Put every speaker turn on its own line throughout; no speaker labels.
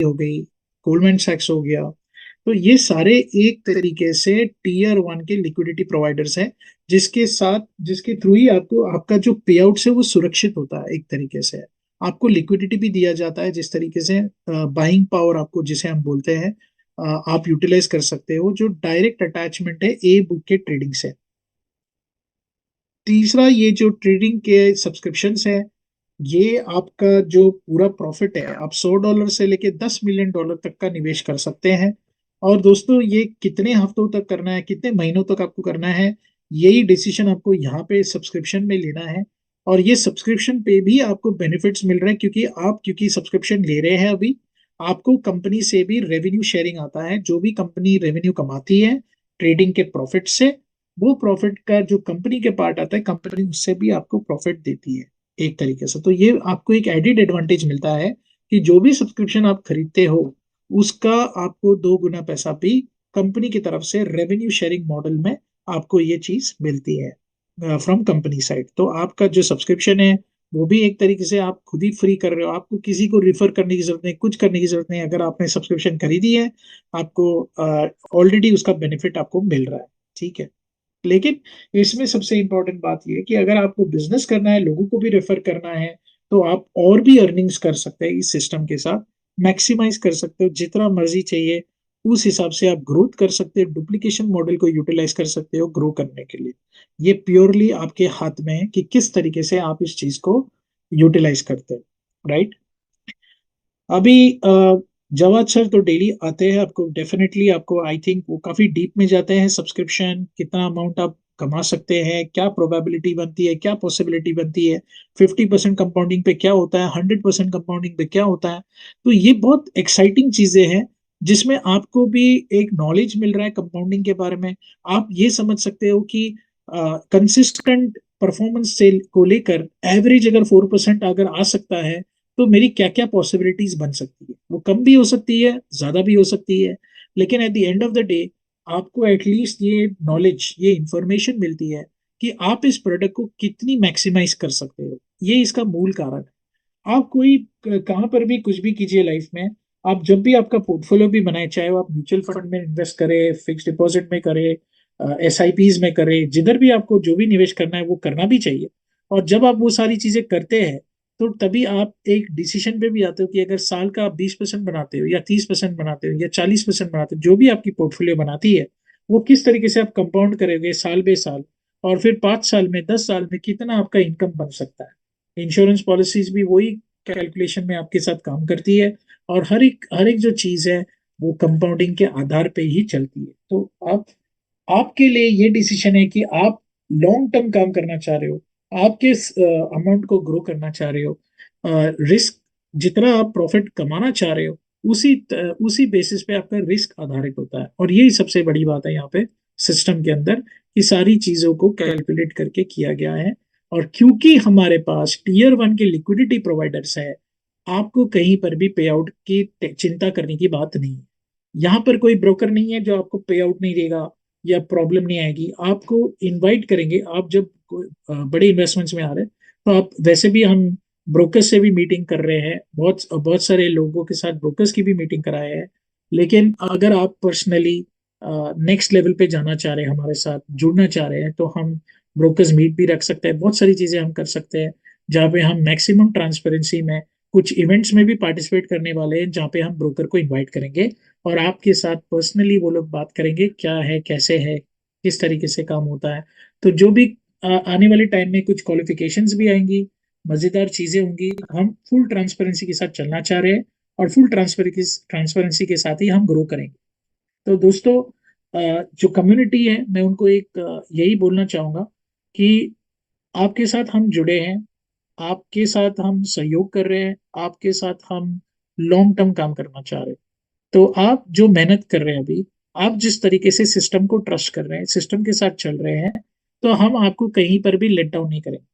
हो गई, गोल्डमैन सैक्स हो गया। तो ये सारे एक तरीके से टीयर वन के लिक्विडिटी प्रोवाइडर्स हैं, जिसके थ्रू ही आपको आपका जो पे आउट है वो सुरक्षित होता है। एक तरीके से आपको लिक्विडिटी भी दिया जाता है, जिस तरीके से बाइंग पावर आपको जिसे हम बोलते हैं, आप यूटिलाइज कर सकते हो, जो डायरेक्ट अटैचमेंट है ए बुक के ट्रेडिंग से। तीसरा, ये जो ट्रेडिंग के सब्सक्रिप्शंस है, ये आपका जो पूरा प्रॉफिट है, आप $100 से लेके $10 मिलियन तक का निवेश कर सकते हैं। और दोस्तों, ये कितने हफ्तों तक करना है, कितने महीनों तक आपको करना है, यही डिसीजन आपको यहाँ पे सब्सक्रिप्शन में लेना है। और ये सब्सक्रिप्शन पे भी आपको बेनिफिट्स मिल रहे हैं, क्योंकि सब्सक्रिप्शन ले रहे हैं अभी, आपको कंपनी से भी रेवेन्यू शेयरिंग आता है। जो भी कंपनी रेवेन्यू कमाती है ट्रेडिंग के प्रॉफिट से, वो प्रॉफिट का जो कंपनी के पार्ट आता है, कंपनी उससे भी आपको प्रॉफिट देती है एक तरीके से। तो ये आपको एक एडिड एडवांटेज मिलता है कि जो भी सब्सक्रिप्शन आप खरीदते हो, उसका आपको 2 गुना पैसा भी कंपनी की तरफ से रेवेन्यू शेयरिंग मॉडल में आपको ये चीज मिलती है फ्रॉम कंपनी साइड। तो आपका जो सब्सक्रिप्शन है, वो भी एक तरीके से आप खुद ही फ्री कर रहे हो, आपको किसी को रिफर करने की जरूरत नहीं, कुछ करने की जरूरत नहीं। अगर आपने सब्सक्रिप्शन खरीदी है, आपको ऑलरेडी उसका बेनिफिट आपको मिल रहा है। ठीक है। लेकिन इसमें सबसे इंपॉर्टेंट बात यह है कि अगर आपको बिजनेस करना है, लोगों को भी रेफर करना है, तो आप और भी अर्निंग्स कर सकते हैं इस सिस्टम के साथ, मैक्सिमाइज कर सकते हो जितना मर्जी चाहिए। उस हिसाब से आप ग्रोथ कर सकते हो, डुप्लीकेशन मॉडल को यूटिलाइज कर सकते हो ग्रो करने के लिए। ये प्योरली आपके हाथ में है कि किस तरीके से आप इस चीज को यूटिलाइज करते हैं। राइट। अभी जवाद सर तो डेली आते हैं, आपको डेफिनेटली, आपको आई थिंक वो काफी डीप में जाते हैं। सब्सक्रिप्शन कितना अमाउंट आप कमा सकते हैं, क्या प्रोबेबिलिटी बनती है, क्या पॉसिबिलिटी बनती है, 50% कंपाउंडिंग पे क्या होता है, 100% कंपाउंडिंग पे क्या होता है। तो ये बहुत एक्साइटिंग चीजें हैं, जिसमें आपको भी एक नॉलेज मिल रहा है कंपाउंडिंग के बारे में। आप ये समझ सकते हो कि कंसिस्टेंट परफॉर्मेंस से को लेकर एवरेज अगर 4% अगर आ सकता है, तो मेरी क्या क्या पॉसिबिलिटीज बन सकती है। वो कम भी हो सकती है, ज्यादा भी हो सकती है, लेकिन at the end of the day आपको एटलीस्ट ये नॉलेज, ये इंफॉर्मेशन मिलती है कि आप इस प्रोडक्ट को कितनी मैक्सिमाइज कर सकते हो। ये इसका मूल कारण है। आप कोई कहाँ पर भी कुछ भी कीजिए लाइफ में, आप जब भी आपका पोर्टफोलियो भी बनाए, चाहे वो आप म्यूचुअल फंड में इन्वेस्ट करें, फिक्स डिपॉजिट में करें, SIPs में करें, जिधर भी आपको जो भी निवेश करना है वो करना भी चाहिए। और जब आप वो सारी चीजें करते हैं, तो तभी आप एक डिसीजन पे भी आते हो कि अगर साल का आप 20% बनाते हो, या 30% बनाते हो, या 40% बनाते हो, जो भी आपकी पोर्टफोलियो बनाती है, वो किस तरीके से आप कंपाउंड करोगे साल बे साल। और फिर 5 साल में, 10 साल में कितना आपका इनकम बन सकता है। इंश्योरेंस पॉलिसीज भी वही कैलकुलेशन में आपके साथ काम करती है। और हर एक जो चीज है, वो कंपाउंडिंग के आधार पे ही चलती है। तो आप आपके लिए ये डिसीजन है कि आप लॉन्ग टर्म काम करना चाह रहे हो, आप किस अमाउंट को ग्रो करना चाह रहे हो, रिस्क जितना आप प्रॉफिट कमाना चाह रहे हो, उसी बेसिस पे आपका रिस्क आधारित होता है। और यही सबसे बड़ी बात है यहाँ पे सिस्टम के अंदर, कि सारी चीजों को कैलकुलेट करके किया गया है। और क्योंकि हमारे पास टीयर वन के लिक्विडिटी प्रोवाइडर्स है, आपको कहीं पर भी पे आउट की चिंता करने की बात नहीं है। यहाँ पर कोई ब्रोकर नहीं है जो आपको पे आउट नहीं देगा, या प्रॉब्लम नहीं आएगी। आपको इनवाइट करेंगे, आप जब बड़े इन्वेस्टमेंट्स में आ रहे हैं, तो आप वैसे भी, हम ब्रोकर्स से भी मीटिंग कर रहे हैं, बहुत बहुत सारे लोगों के साथ ब्रोकर्स की भी मीटिंग कराए हैं। लेकिन अगर आप पर्सनली नेक्स्ट लेवल पे जाना चाह रहे हैं, हमारे साथ जुड़ना चाह रहे हैं, तो हम ब्रोकर्स मीट भी रख सकते हैं। बहुत सारी चीजें हम कर सकते हैं, जहाँ पे हम मैक्सिमम ट्रांसपेरेंसी में कुछ इवेंट्स में भी पार्टिसिपेट करने वाले हैं, जहाँ पे हम ब्रोकर को इनवाइट करेंगे, और आपके साथ पर्सनली वो लोग बात करेंगे क्या है, कैसे है, किस तरीके से काम होता है। तो जो भी आने वाले टाइम में कुछ क्वालिफिकेशंस भी आएंगी, मजेदार चीजें होंगी। हम फुल ट्रांसपेरेंसी के साथ चलना चाह रहे हैं, और फुल ट्रांसपेरेंसी के साथ ही हम ग्रो करेंगे। तो दोस्तों, जो कम्युनिटी है, मैं उनको एक यही बोलना चाहूंगा कि आपके साथ हम जुड़े हैं, आपके साथ हम सहयोग कर रहे हैं, आपके साथ हम लॉन्ग टर्म काम करना चाह रहे हैं। तो आप जो मेहनत कर रहे हैं अभी, आप जिस तरीके से सिस्टम को ट्रस्ट कर रहे हैं, सिस्टम के साथ चल रहे हैं, तो हम आपको कहीं पर भी लेट डाउन नहीं करेंगे।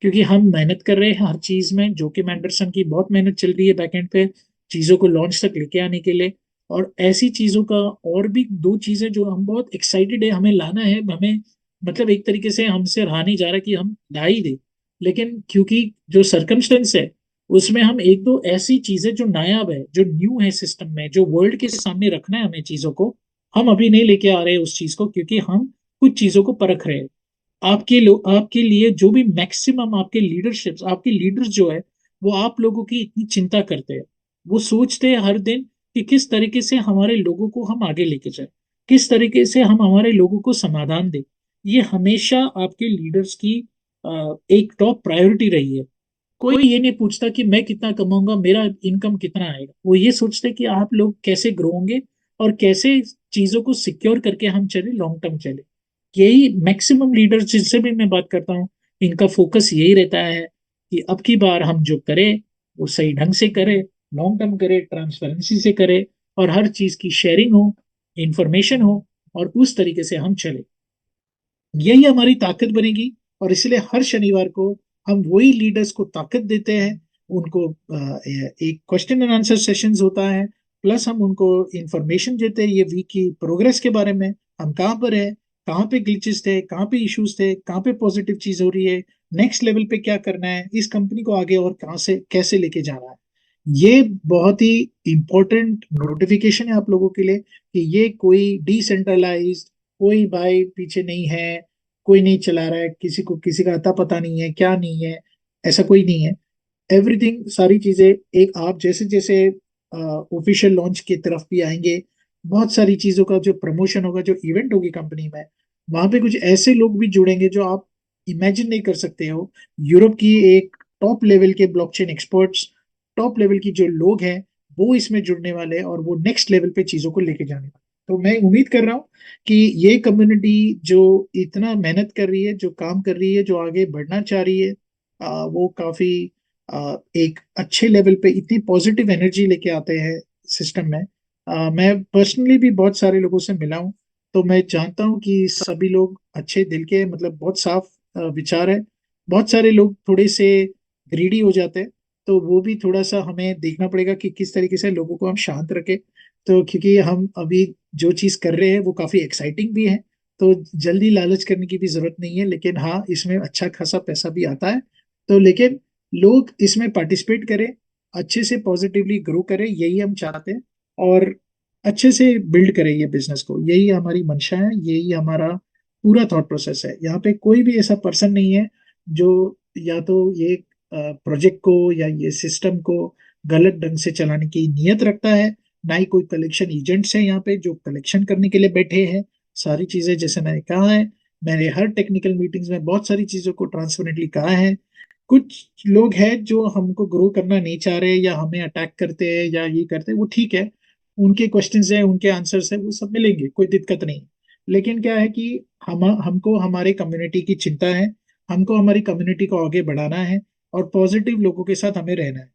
क्योंकि हम मेहनत कर रहे हैं हर चीज में, जो कि एंडरसन की बहुत मेहनत चल रही है बैकएंड पे चीजों को लॉन्च तक लेके आने के लिए। और ऐसी चीजों का, और भी 2 चीजें जो हम बहुत एक्साइटेड है हमें लाना है, हमें मतलब एक तरीके से हमसे रहा नहीं जा रहा कि हम ला ही दे। लेकिन क्योंकि जो सरकमस्टेंस है, उसमें हम एक दो ऐसी चीजें जो नायाब है, जो न्यू है सिस्टम में, जो वर्ल्ड के सामने रखना है हमें चीजों को, हम अभी नहीं लेके आ रहे हैं उस चीज को, क्योंकि हम कुछ चीजों को परख रहे हैं। आपके लिए जो भी मैक्सिमम आपके लीडरशिप्स, आपके लीडर्स जो है, वो आप लोगों की इतनी चिंता करते हैं। वो सोचते हैं हर दिन कि किस तरीके से हमारे लोगों को हम आगे लेके जाए, किस तरीके से हम हमारे लोगों को समाधान दें। ये हमेशा आपके लीडर्स की एक टॉप प्रायोरिटी रही है। कोई ये नहीं पूछता कि मैं कितना कमाऊंगा, मेरा इनकम कितना आएगा। वो ये सोचते कि आप लोग कैसे ग्रो होंगे और कैसे चीजों को सिक्योर करके हम चले, लॉन्ग टर्म चले। यही मैक्सिमम लीडर्स जिनसे भी मैं बात करता हूँ, इनका फोकस यही रहता है कि अब की बार हम जो करें वो सही ढंग से करें, लॉन्ग टर्म करें, ट्रांसपेरेंसी से करें, और हर चीज की शेयरिंग हो, इंफॉर्मेशन हो, और उस तरीके से हम चले। यही हमारी ताकत बनेगी। और इसलिए हर शनिवार को हम वही लीडर्स को ताकत देते हैं। उनको एक क्वेश्चन एंड आंसर सेशंस होता है, प्लस हम उनको इंफॉर्मेशन देते हैं ये वीक की प्रोग्रेस के बारे में। हम कहाँ पर है, कहाँ पे ग्लिचेस थे, कहाँ पे इश्यूज थे, कहाँ पे पॉजिटिव चीज हो रही है, नेक्स्ट लेवल पे क्या करना है, इस कंपनी को आगे और कहाँ से कैसे लेके जाना है। ये बहुत ही इंपॉर्टेंट नोटिफिकेशन है आप लोगों के लिए कि ये कोई डिसेंट्रलाइज्ड, कोई भाई पीछे नहीं है, कोई नहीं चला रहा है, किसी को किसी का अता पता नहीं है, क्या नहीं है, ऐसा कोई नहीं है। एवरीथिंग, सारी चीजें एक आप जैसे जैसे ऑफिशियल लॉन्च की तरफ भी आएंगे, बहुत सारी चीजों का जो प्रमोशन होगा, जो इवेंट होगी कंपनी में, वहां पे कुछ ऐसे लोग भी जुड़ेंगे जो आप इमेजिन नहीं कर सकते हो। यूरोप की एक टॉप लेवल के ब्लॉकचेन एक्सपर्ट्स, टॉप लेवल की जो लोग हैं, वो इसमें जुड़ने वाले हैं, और वो नेक्स्ट लेवल पे चीजों को लेके जाने वाले। तो मैं उम्मीद कर रहा हूँ कि ये कम्युनिटी जो इतना मेहनत कर रही है, जो काम कर रही है, जो आगे बढ़ना चाह रही है, वो काफी एक अच्छे लेवल पे इतनी पॉजिटिव एनर्जी लेके आते हैं सिस्टम में। मैं पर्सनली भी बहुत सारे लोगों से मिला हूँ, तो मैं जानता हूँ कि सभी लोग अच्छे दिल के, मतलब बहुत साफ विचार है। बहुत सारे लोग थोड़े से ग्रीडी हो जाते हैं, तो वो भी थोड़ा सा हमें देखना पड़ेगा कि किस तरीके से लोगों को हम शांत रखें। तो क्योंकि हम अभी जो चीज कर रहे हैं वो काफी एक्साइटिंग भी है, तो जल्दी लालच करने की भी जरूरत नहीं है। लेकिन हाँ, इसमें अच्छा खासा पैसा भी आता है। तो लेकिन लोग इसमें पार्टिसिपेट करें, अच्छे से पॉजिटिवली ग्रो करें, यही हम चाहते हैं। और अच्छे से बिल्ड करें ये बिजनेस को, यही हमारी मंशा है, यही हमारा पूरा थॉट प्रोसेस है। यहाँ पे कोई भी ऐसा पर्सन नहीं है जो या तो ये प्रोजेक्ट को या ये सिस्टम को गलत ढंग से चलाने की नीयत रखता है। ना ही कोई कलेक्शन एजेंट्स हैं यहाँ पे जो कलेक्शन करने के लिए बैठे हैं। सारी चीजें जैसे मैंने कहा है, मैंने हर टेक्निकल मीटिंग्स में बहुत सारी चीजों को ट्रांसपेरेंटली कहा है। कुछ लोग हैं जो हमको ग्रो करना नहीं चाह रहे, या हमें अटैक करते हैं या ये करते हैं, वो ठीक है। उनके क्वेश्चंस हैं, उनके आंसर्स हैं, वो सब मिलेंगे, कोई दिक्कत नहीं। लेकिन क्या है कि हमको हमारे कम्युनिटी की चिंता है। हमको हमारी कम्युनिटी को आगे बढ़ाना है, और पॉजिटिव लोगों के साथ हमें रहना है।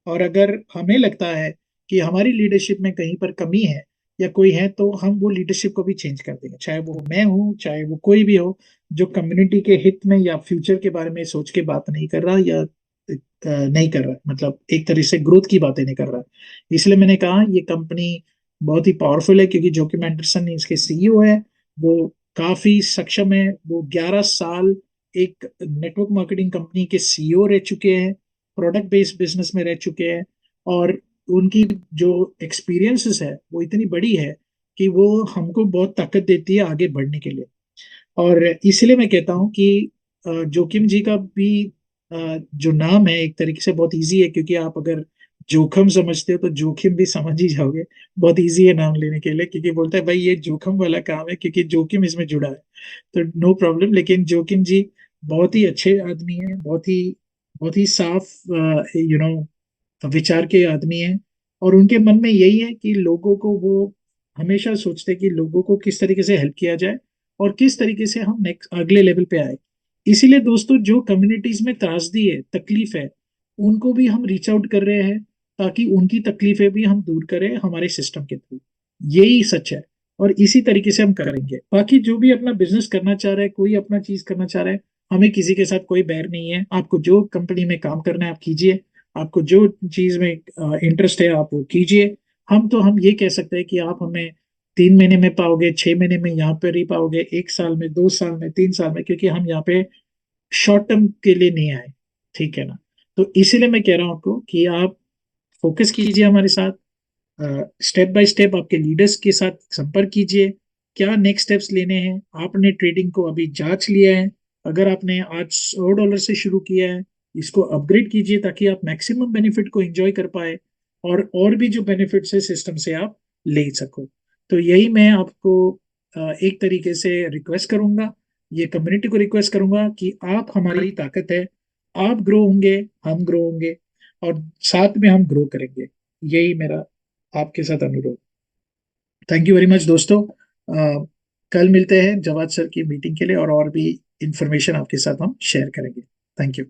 और अगर हमें लगता है कि हमारी लीडरशिप में कहीं पर कमी है या कोई है, तो हम वो लीडरशिप को भी चेंज कर देंगे, चाहे वो मैं हूँ, चाहे वो कोई भी हो, जो कम्युनिटी के हित में या फ्यूचर के बारे में सोच के बात नहीं कर रहा, या नहीं कर रहा, मतलब एक तरह से ग्रोथ की बातें नहीं कर रहा। इसलिए मैंने कहा ये कंपनी बहुत ही पावरफुल है, क्योंकि जोकिम एंडरसन इसके सीईओ है। वो काफी सक्षम है। वो 11 साल एक नेटवर्क मार्केटिंग कंपनी के सीईओ रह चुके हैं, प्रोडक्ट बेस्ड बिजनेस में रह चुके हैं। और उनकी जो एक्सपीरियंसेस है वो इतनी बड़ी है कि वो हमको बहुत ताकत देती है आगे बढ़ने के लिए। और इसलिए मैं कहता हूँ कि जोकिम जी का भी जो नाम है एक तरीके से बहुत इजी है, क्योंकि आप अगर जोखम समझते हो तो जोखिम भी समझ ही जाओगे। बहुत इजी है नाम लेने के लिए, क्योंकि बोलता है भाई ये जोखम वाला काम है, क्योंकि जोखिम इसमें जुड़ा है। तो नो प्रॉब्लम। लेकिन जोकिम जी बहुत ही अच्छे आदमी हैं, बहुत ही साफ विचार के आदमी हैं। और उनके मन में यही है कि लोगों को, वो हमेशा सोचते हैं कि लोगों को किस तरीके से हेल्प किया जाए, और किस तरीके से हम नेक्स्ट अगले लेवल पे आए। इसीलिए दोस्तों, जो कम्युनिटीज में त्रासदी है, तकलीफ है, उनको भी हम रीच आउट कर रहे हैं, ताकि उनकी तकलीफें भी हम दूर करें हमारे सिस्टम के थ्रू। यही सच है। और इसी तरीके से हम करेंगे। बाकी जो भी अपना बिजनेस करना चाह रहा है, कोई अपना चीज करना चाह रहा है, हमें किसी के साथ कोई बैर नहीं है। आपको जो कंपनी में काम करना है आप कीजिए, आपको जो चीज में इंटरेस्ट है आप वो कीजिए। हम ये कह सकते हैं कि आप हमें 3 महीने में पाओगे, 6 महीने में यहाँ पर ही पाओगे, 1 साल में, 2 साल में, 3 साल में, क्योंकि हम यहाँ पे शॉर्ट टर्म के लिए नहीं आए। ठीक है ना? तो इसीलिए मैं कह रहा हूँ आपको कि आप फोकस कीजिए हमारे साथ, स्टेप बाय स्टेप आपके लीडर्स के साथ संपर्क कीजिए, क्या नेक्स्ट स्टेप्स लेने हैं। आपने ट्रेडिंग को अभी जांच लिया है, अगर आपने आज $100 से शुरू किया है, इसको अपग्रेड कीजिए ताकि आप मैक्सिमम बेनिफिट को एंजॉय कर पाए, और भी जो बेनिफिट्स है सिस्टम से आप ले सको। तो यही मैं आपको एक तरीके से रिक्वेस्ट करूंगा, ये कम्युनिटी को रिक्वेस्ट करूंगा कि आप हमारी ताकत है, आप ग्रो होंगे, हम ग्रो होंगे, और साथ में हम ग्रो करेंगे। यही मेरा आपके साथ अनुरोध। थैंक यू वेरी मच दोस्तों। कल मिलते हैं जवाद सर की मीटिंग के लिए, और भी इंफॉर्मेशन आपके साथ हम शेयर करेंगे। Thank you.